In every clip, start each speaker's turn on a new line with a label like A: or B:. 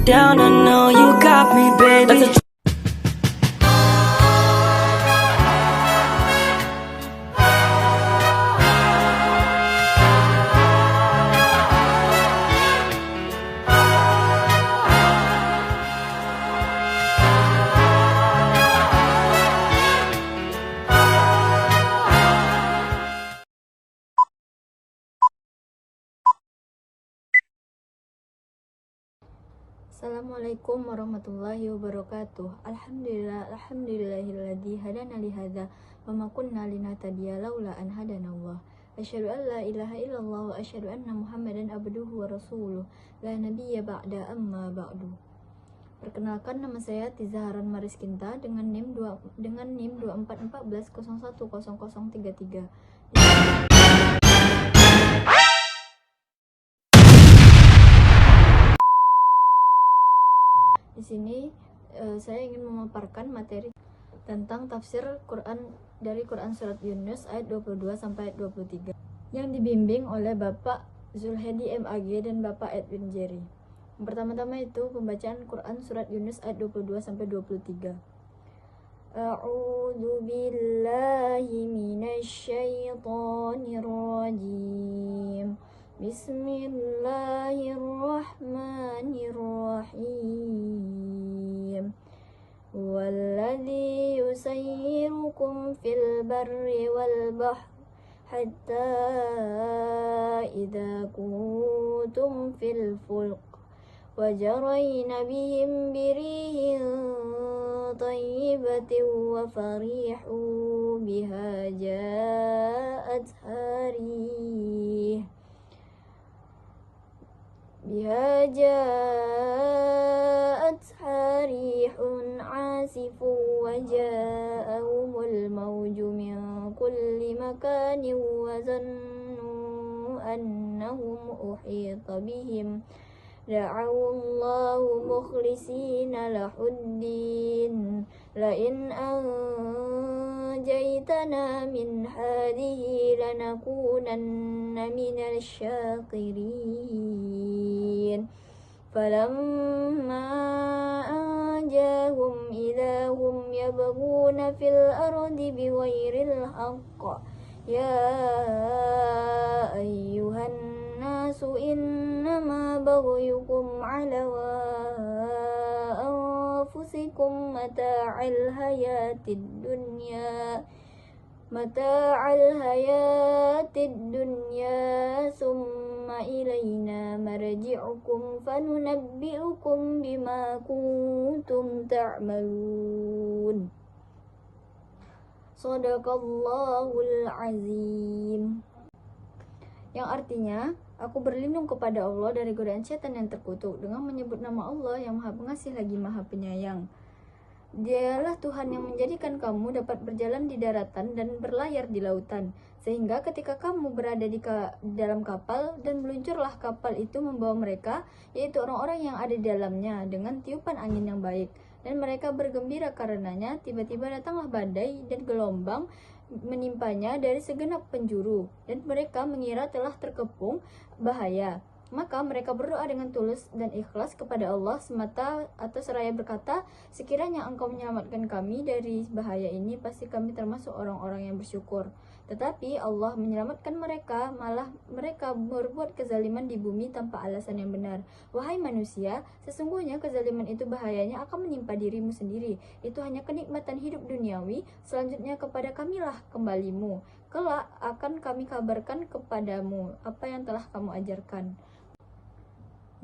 A: down, I know you got me, baby.
B: Assalamualaikum warahmatullahi wabarakatuh. Alhamdulillahilladzi hadana li hadza wa ma kunna linahtadiya laula an hadanallah. Asyhadu an la ilaha illallah wa asyhadu anna Muhammadan abduhu wa rasuluh. La nabiyya ba'da amma ba'du. Perkenalkan, nama saya Tizaharan Mariskinta dengan NIM 2414010033. Di sini saya ingin memaparkan materi tentang tafsir Quran dari Quran surat Yunus ayat 22 sampai ayat 23 yang dibimbing oleh Bapak Zulhedi MAG dan Bapak Edwin Jerry. Yang pertama-tama itu pembacaan Quran surat Yunus ayat 22 sampai 23. A'udzu billahi minasyaitonir rajim. Bismillahirrahmanirrahim. Walladzi yusayyirukum fil barri wal bahri hatta idza kuntum fil fulk wajarayna bihim birihin tayyibatin wa farihu biha ja'at harih harihun asifun wa ja'ahumul mawju min kulli makanin wa zannu annahum uhita bihim da'awallahu mukhlisina lahuddin la'in anjaytana min hadhihi lanakunanna minal syakirin. Falamma anjahum idza hum yabghuna fil ardi bighairil haqq ya ayyuhan nasu innama baghyukum ala anfusikum mata'al hayatid dunya summa ilayna marji'ukum fanunabbi'ukum bima kuntum ta'malun. Shadaqallahul azim. Yang artinya, aku berlindung kepada Allah dari godaan setan yang terkutuk dengan menyebut nama Allah yang Maha Pengasih lagi Maha Penyayang. Dialah Tuhan yang menjadikan kamu dapat berjalan di daratan dan berlayar di lautan, sehingga ketika kamu berada di dalam kapal dan meluncurlah kapal itu membawa mereka, yaitu orang-orang yang ada di dalamnya, dengan tiupan angin yang baik, dan mereka bergembira karenanya. Tiba-tiba datanglah badai dan gelombang menimpanya dari segenap penjuru, dan mereka mengira telah terkepung bahaya. Maka mereka berdoa dengan tulus dan ikhlas kepada Allah semata atau seraya berkata, sekiranya Engkau menyelamatkan kami dari bahaya ini, pasti kami termasuk orang-orang yang bersyukur. Tetapi Allah menyelamatkan mereka, malah mereka berbuat kezaliman di bumi tanpa alasan yang benar. Wahai manusia, sesungguhnya kezaliman itu bahayanya akan menimpa dirimu sendiri. Itu hanya kenikmatan hidup duniawi, selanjutnya kepada kamilah kembalimu. Kelak akan kami kabarkan kepadamu apa yang telah kamu ajarkan.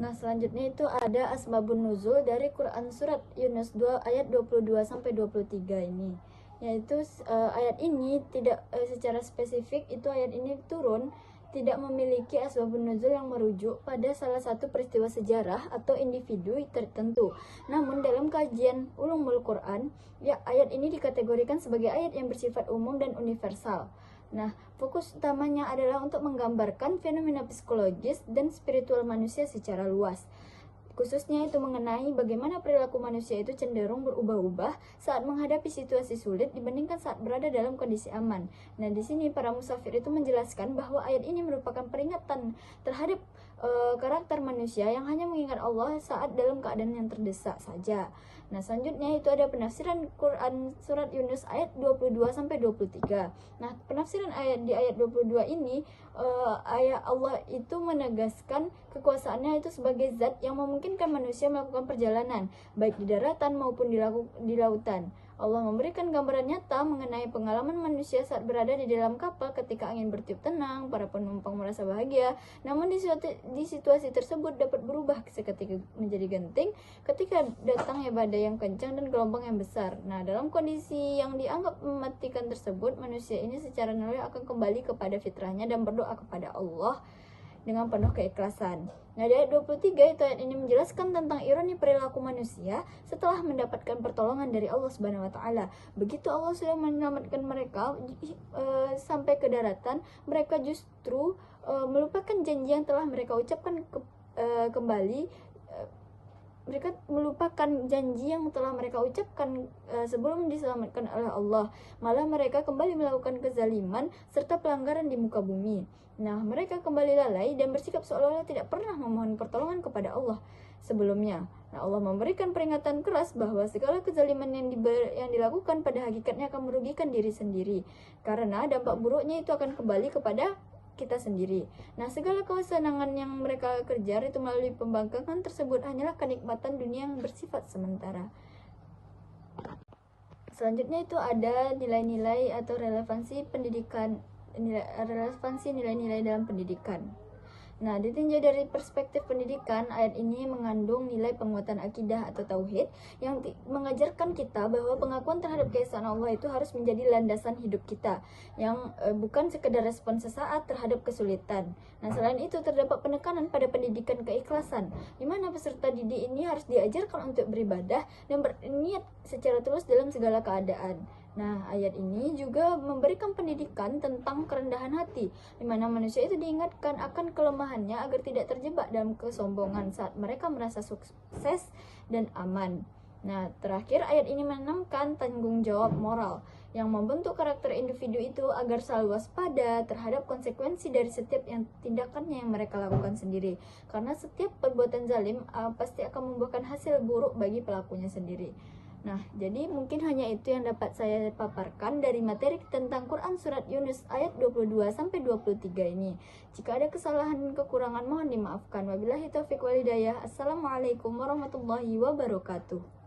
B: Nah, selanjutnya itu ada asbabun nuzul dari Quran surat Yunus 2 ayat 22 sampai 23 ini. Yaitu ayat ini tidak secara spesifik itu ayat ini turun tidak memiliki asbabun nuzul yang merujuk pada salah satu peristiwa sejarah atau individu tertentu. Namun dalam kajian ulumul Quran, ya ayat ini dikategorikan sebagai ayat yang bersifat umum dan universal. Nah, fokus utamanya adalah untuk menggambarkan fenomena psikologis dan spiritual manusia secara luas. Khususnya itu mengenai bagaimana perilaku manusia itu cenderung berubah-ubah saat menghadapi situasi sulit dibandingkan saat berada dalam kondisi aman. Nah, di sini para musafir itu menjelaskan bahwa ayat ini merupakan peringatan terhadap karakter manusia yang hanya mengingat Allah saat dalam keadaan yang terdesak saja. Nah, selanjutnya itu ada penafsiran Quran surat Yunus ayat 22 sampai 23. Nah, penafsiran ayat di ayat 22 ini ayat Allah itu menegaskan kekuasaannya itu sebagai zat yang memungkinkan manusia melakukan perjalanan baik di daratan maupun di lautan. Allah memberikan gambaran nyata mengenai pengalaman manusia saat berada di dalam kapal ketika angin bertiup tenang, para penumpang merasa bahagia. Namun di situasi tersebut dapat berubah seketika menjadi genting ketika datangnya badai yang kencang dan gelombang yang besar. Nah, dalam kondisi yang dianggap mematikan tersebut, manusia ini secara naluri akan kembali kepada fitrahnya dan berdoa kepada Allah dengan penuh keikhlasan. Nah, di ayat 23 itu ayat ini menjelaskan tentang ironi perilaku manusia setelah mendapatkan pertolongan dari Allah Subhanahu wa taala. Begitu Allah sudah menyelamatkan mereka sampai ke daratan, mereka justru melupakan janji yang telah mereka ucapkan kembali. Mereka melupakan janji yang telah mereka ucapkan sebelum diselamatkan oleh Allah. Malah mereka kembali melakukan kezaliman serta pelanggaran di muka bumi. Nah, mereka kembali lalai dan bersikap seolah-olah tidak pernah memohon pertolongan kepada Allah sebelumnya. Nah, Allah memberikan peringatan keras bahwa segala kezaliman yang dilakukan pada hakikatnya akan merugikan diri sendiri, karena dampak buruknya itu akan kembali kepada kita sendiri. Nah, segala kesenangan yang mereka kejar itu melalui pembangkangan tersebut hanyalah kenikmatan dunia yang bersifat sementara. Selanjutnya itu ada nilai-nilai atau relevansi nilai-nilai dalam pendidikan. Nah, ditinjau dari perspektif pendidikan, ayat ini mengandung nilai penguatan akidah atau tauhid yang mengajarkan kita bahwa pengakuan terhadap keesaan Allah itu harus menjadi landasan hidup kita, yang bukan sekedar respon sesaat terhadap kesulitan. Nah, selain itu terdapat penekanan pada pendidikan keikhlasan, di mana peserta didik ini harus diajarkan untuk beribadah dan berniat secara tulus dalam segala keadaan. Nah, ayat ini juga memberikan pendidikan tentang kerendahan hati, di mana manusia itu diingatkan akan kelemahannya agar tidak terjebak dalam kesombongan saat mereka merasa sukses dan aman. Nah, terakhir ayat ini menanamkan tanggung jawab moral yang membentuk karakter individu itu agar selalu waspada terhadap konsekuensi dari setiap tindakannya yang mereka lakukan sendiri. Karena setiap perbuatan zalim pasti akan membuahkan hasil buruk bagi pelakunya sendiri. Nah, jadi mungkin hanya itu yang dapat saya paparkan dari materi tentang Quran Surat Yunus ayat 22 sampai 23 ini. Jika ada kesalahan dan kekurangan mohon dimaafkan. Wabillahi taufiq wal hidayah. Assalamualaikum warahmatullahi wabarakatuh.